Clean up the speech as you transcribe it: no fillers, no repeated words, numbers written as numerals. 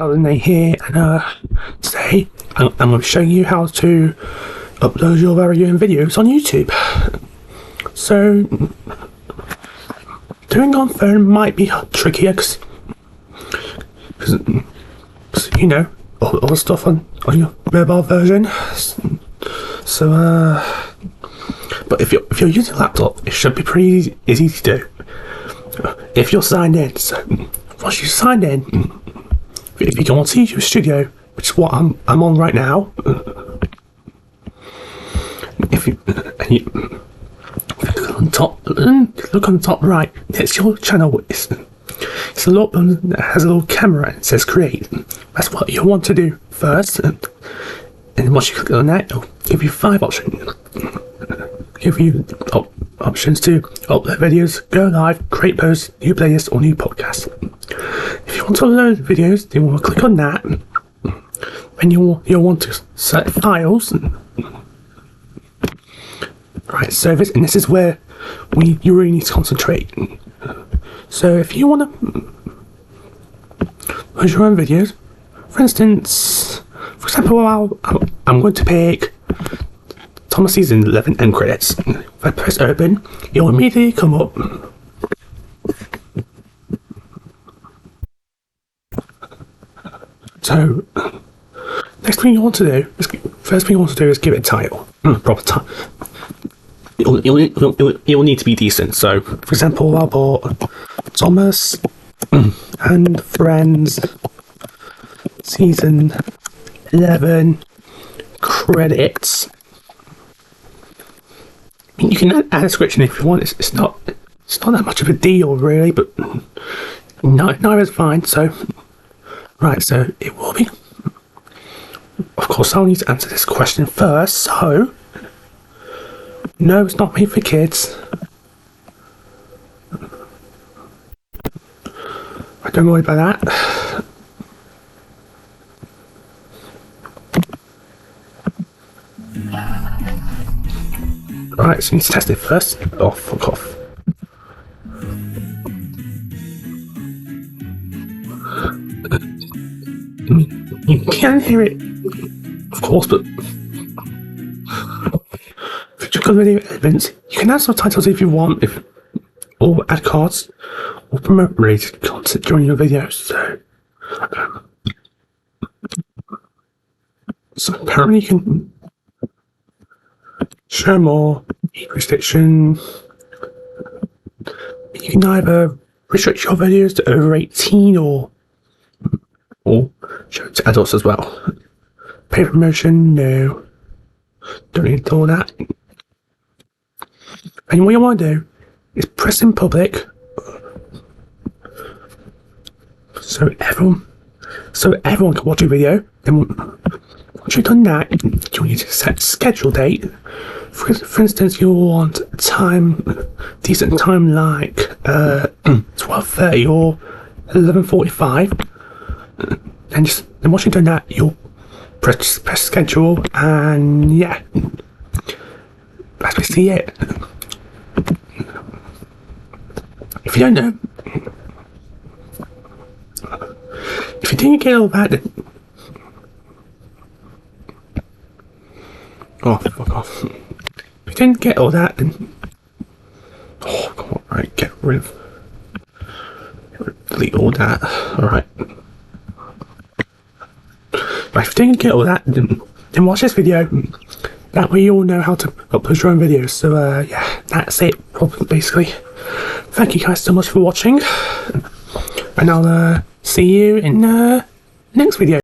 Nate here, and today I'm going to be showing you how to upload your very own videos on YouTube. So, doing it on phone might be trickier because you know all the stuff on your mobile version. So, but if you're using a laptop, it should be pretty easy to do if you're signed in. So, once you're signed in, if you go on to YouTube Studio, which is what I'm on right now, if you look on the top right, it's your channel. It's a little button that has a little camera and it says create. That's what you want to do first, and once you click on that, it'll give you 5 options. Give you options to upload videos, go live, create posts, new playlists, or new podcasts. If you want to upload videos, then you want to click on that. Then you'll want to select files. Right, service, and this is where you really need to concentrate. So if you want to upload your own videos, for example, I'm going to pick Thomas Season 11 end credits. If I press open, it will immediately come up. So, first thing you want to do is give it a title, proper title. It will need to be decent. So, for example, I'll put Thomas and Friends Season 11 credits. You can add a description if you want. It's not that much of a deal really, but no, it's fine. So, right, so it will be. Of course, I'll need to answer this question first. So, no, it's not made for kids. Don't worry about that. Right, so you need to test it first. Oh, fuck off. You can hear it, of course, but for your video elements, you can add subtitles if you want, or add cards, or promote related content during your videos. So apparently you can show more restriction. You can either restrict your videos to over 18 or show it to adults as well. Paid promotion, no. Don't need all that. And what you want to do is press in public so everyone can watch your video. Then once you've done that, you need to set schedule date. For instance, you'll want decent time like 12:30 or 11:45. And then once you've done that, you'll press schedule, and yeah, that's basically it. If you don't know, if you didn't get all that, then oh, fuck off. If you didn't get all that, then oh, come on, right, delete all that. Alright. Right, if you didn't get all that, then watch this video. That way you all know how to upload your own videos. So yeah, that's it, basically. Thank you guys so much for watching, and I'll see you in the next video.